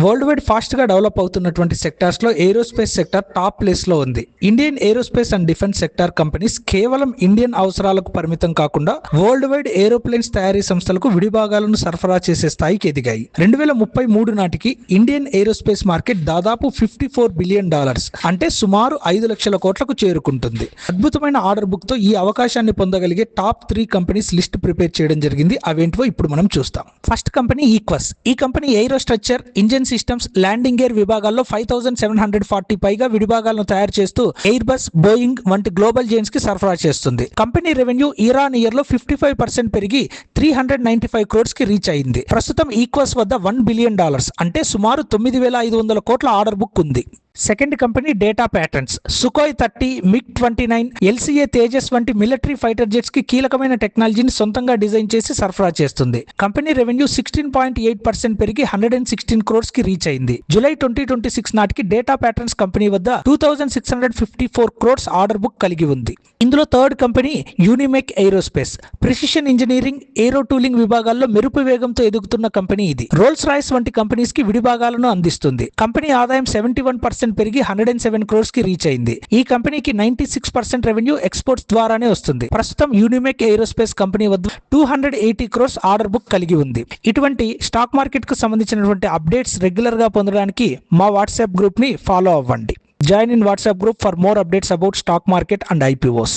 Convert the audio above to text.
World wide fast గా develop అవుతున్నటువంటి sectors లో ఏరోస్పేస్ సెక్టార్ టాప్ ప్లేస్ లో ఉంది. Indian aerospace and defence sector companies కేవలం ఇండియన్ అవసరాలకు పరిమితం కాకుండా వరల్డ్ వైడ్ ఏరోప్లేన్స్ తయారీ సంస్థలకు విడిభాగాలను సరఫరా చేసే స్థాయికి ఎదిగాయి. 2033 నాటికి ఇండియన్ ఏరోస్పేస్ మార్కెట్ దాదాపు $54 బిలియన్, అంటే సుమారు 5 లక్షల కోట్లకు చేరుకుంటుంది. అద్భుతమైన ఆర్డర్ బుక్ తో ఈ అవకాశాన్ని పొందగలిగే టాప్ 3 కంపెనీస్ లిస్ట్ ప్రిపేర్ చేయడం జరిగింది. అవేంటివో ఇప్పుడు మనం చూస్తాం. First company Aequs. ఈ company aero structure, engine systems, landing gear విభాగాల్లో 5740 పైగా విడిభాగాలను తయారు చేస్తూ ఎయిర్ బస్, బోయింగ్ వంటి గ్లోబల్ జైంట్స్ కి సరఫరా చేస్తుంది. Company revenue year on year లో 55% పెరిగి 395 crores కి రీచ్ అయింది. ప్రస్తుతం ఈక్వస్ వద్ద $1 బిలియన్, అంటే సుమారు 9500 కోట్ల ఆర్డర్ బుక్ ఉంది. Second company data patterns. Sukhoi 30, MiG-29, LCA Tejas వంటి మిలిటరీ ఫైటర్ జెట్స్ కి కీలకమైన టెక్నాలజీని సొంతంగా డిజైన్ చేసి సరఫరా చేస్తుంది. కంపెనీ రెవెన్యూ 16.8% పెరిగి 116 crores కి రీచ్ అయింది. జూలై 2026 నాటికి డేటా ప్యాటర్న్స్ కంపెనీ వద్ద 2654 crores ఆర్డర్ బుక్ కలిగి ఉంది. ఇందులో third company Unimech aerospace. Precision engineering, aero tooling విభాగాల్లో మెరుపు వేగంతో ఎదుగుతున్న కంపెనీ ఇది. రోల్స్ రాయ్స్ వంటి కంపెనీస్ కి విడిభాగాలను అందిస్తుంది. కంపెనీ ఆదాయం 71% పెరిగి 107 crores కి రీచ్ అయింది. ఈ కంపెనీకి 96% రెవెన్యూ ఎక్స్పోర్ట్స్ ద్వారానే వస్తుంది. ప్రస్తుతం యూనిమెక్ ఏరోస్పేస్ కంపెనీ వద్ద 280 crores ఆర్డర్ బుక్ కలిగి ఉంది. ఇటువంటి స్టాక్ మార్కెట్ కు సంబంధించినటువంటి అప్డేట్స్ రెగ్యులర్ గా పొందడానికి మా వాట్సాప్ గ్రూప్ ని ఫాలో అవ్వండి. Join in WhatsApp group for more updates about stock market and IPOs.